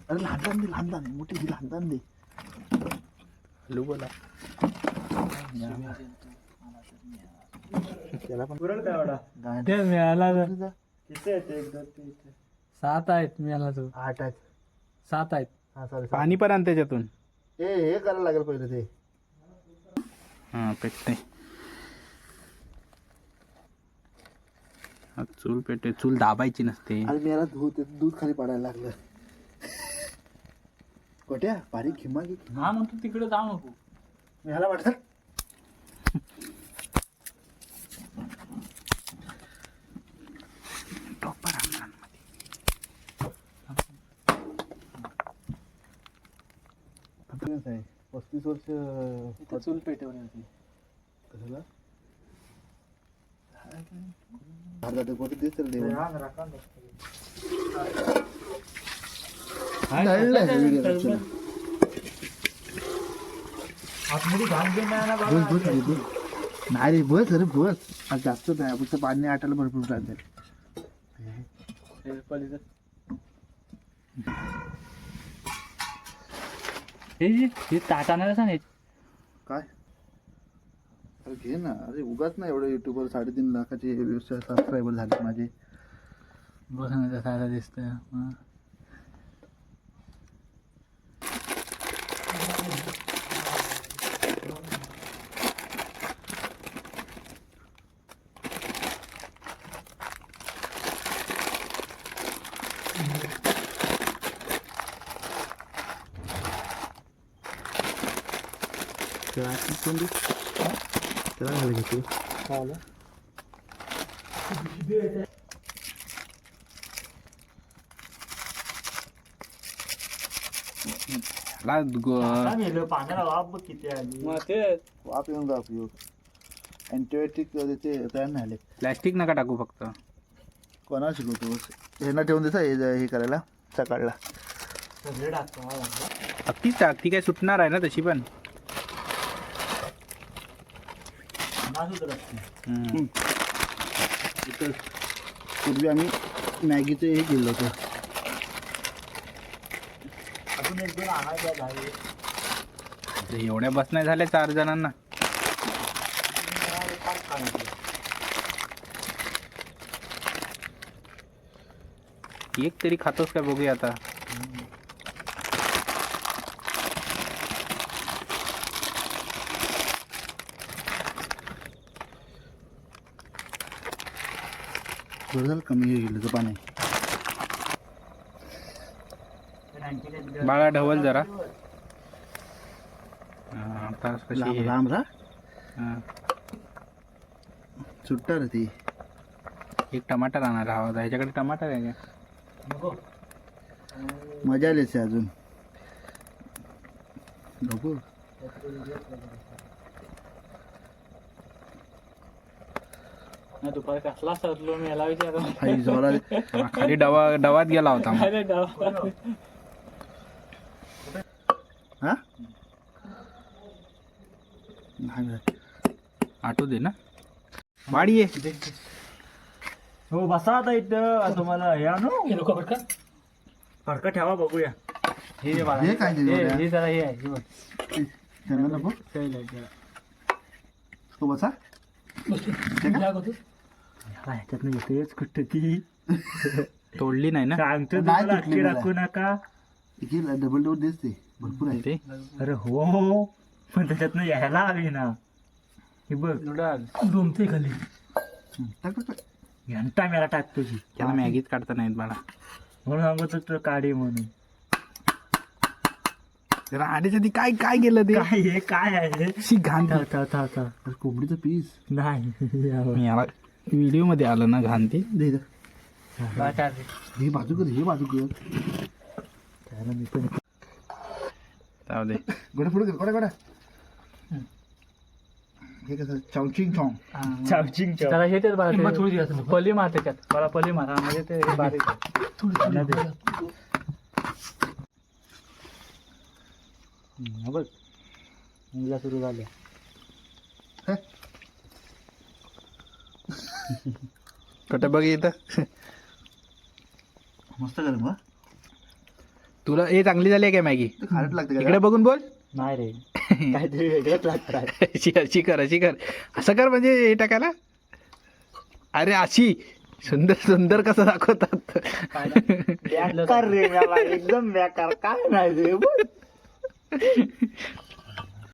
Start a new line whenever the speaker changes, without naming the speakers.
अरे लहान लहान मोठी लहान दे हॅलो बोला त्याला पण
मिळाला
किती आहेत? 1 2 3
7 आहेत मिळाला तो
8 आहेत
7 आहेत.
हा सॉरी
पाणी पण आण त्याच्यातून.
हे करायला लागेल पहिले ते
हा पेटते चूल पेटे चूल दाबायची नसते.
अरे मी याला दूध खाली पाडायला लागलं कोट्या बारीक खिमा घे
हा मग तू तिकडे जाऊ नको.
मी ह्याला वाटत आहे 35 वर्ष
चूल पेटवली होती.
कशाला अर्धा ते कोटी देत तर देऊ नाही रे बस अरे बस आज जास्त नाही फक्त पाणी आटायला भरपूर राहते
हे ताट आणायला सांगायचं.
काय अरे घे ना अरे उगाच ना एवढं युट्यूबवर 3.5 लाखाचे सबस्क्रायबर झाले माझे
बघ ना साधा दिसतंय.
त्याला घाल घेतो
पाण्याला वाफ बघ किती आली.
वाप येऊन का उपयोग अँटीबायोटिक ते तयार नाही आले
प्लॅस्टिक नका टाकू फक्त.
कोणाला शिकवतो ह्यांना ठेवून देता हे करायला सकाळला
सगळे टाकतो
अगदी टाक ती काय सुटणार आहे ना तशी पण.
पूर्वी आम्ही मॅगीचं हे केलं होतं
अजून 1 2 आणायचं झाले.
एवढ्या बस नाही झाल्या 4 जणांना. एक तरी खातोस का बघूया आता.
झालं कमी हे गेलं तर पाणी
बाळा ढवल जरा. आता कशी
लांब रा
हा.
सुट्टा रे ती
एक टमाटर आणणार हवा होता. ह्याच्याकडे टमाटर आहे का?
नको
मजा आलीच अजून नको
दुपारी कसला सरलो मी याला विचार
आई जोरात
खाली डवात गेला होता मग.
हा नाही
आठवू दे ना वाडी आहे.
हो बसा आता इथं तुम्हाला हे आणू फडका ठेवा बघूया.
हे
हे काय ते एवढ्या?
हे जरा हे आहे हे बघ.
त्यांना नको तो बसा
ह्याच्यातनं येतेच कुठं ती
तोडली नाही ना
सांगतो
नाही
तुम्हाला
तुटली
अख्खी
मला.
टाकू नका.
डबल डोर दिसते भरपूर आहे
ते.
अरे हो पण त्याच्यातनं यायला हवी ना. हे बघ दोमते खाली
टाक टाक टाक.
घंटा मेला टाकतो की
त्याला मॅगीच काढता नाहीत बाळा.
म्हणून सांगत होतो काढे म्हणून.
राडीच्या ती काय काय केलं ते.
काय हे काय आहे
शी घाण.
अरे कोंबडीचं पीस
नाही
मी याला व्हिडिओ मध्ये आलं ना घाण ते.
दे इथं. हे बाजू कर हे बाजू कर
त्याला मी पण
जाऊ दे.
गोड्या पुढे कर गोड्या हे कसं चावचिंग चॉंग
चावचिंग चाव.
त्याला हे तेच बारा पली मार त्याच्यात मला पली मारा म्हणजे ते बारीक
बघ मुला सुरू झाल्या.
कुठं बघ इथं
मस्त गरम हा
तुला हे चांगली झाली आहे काय मॅगी?
ते खारट लागते का?
इकडे बघून बोल.
नाही रे काहीतरी वेगळंच लागतं.
अशी कर असं कर म्हणजे हे टाकायला. अरे अशी सुंदर सुंदर कसं दाखवतात.
बेकार रे मला एकदम बेकार काय नाही रे.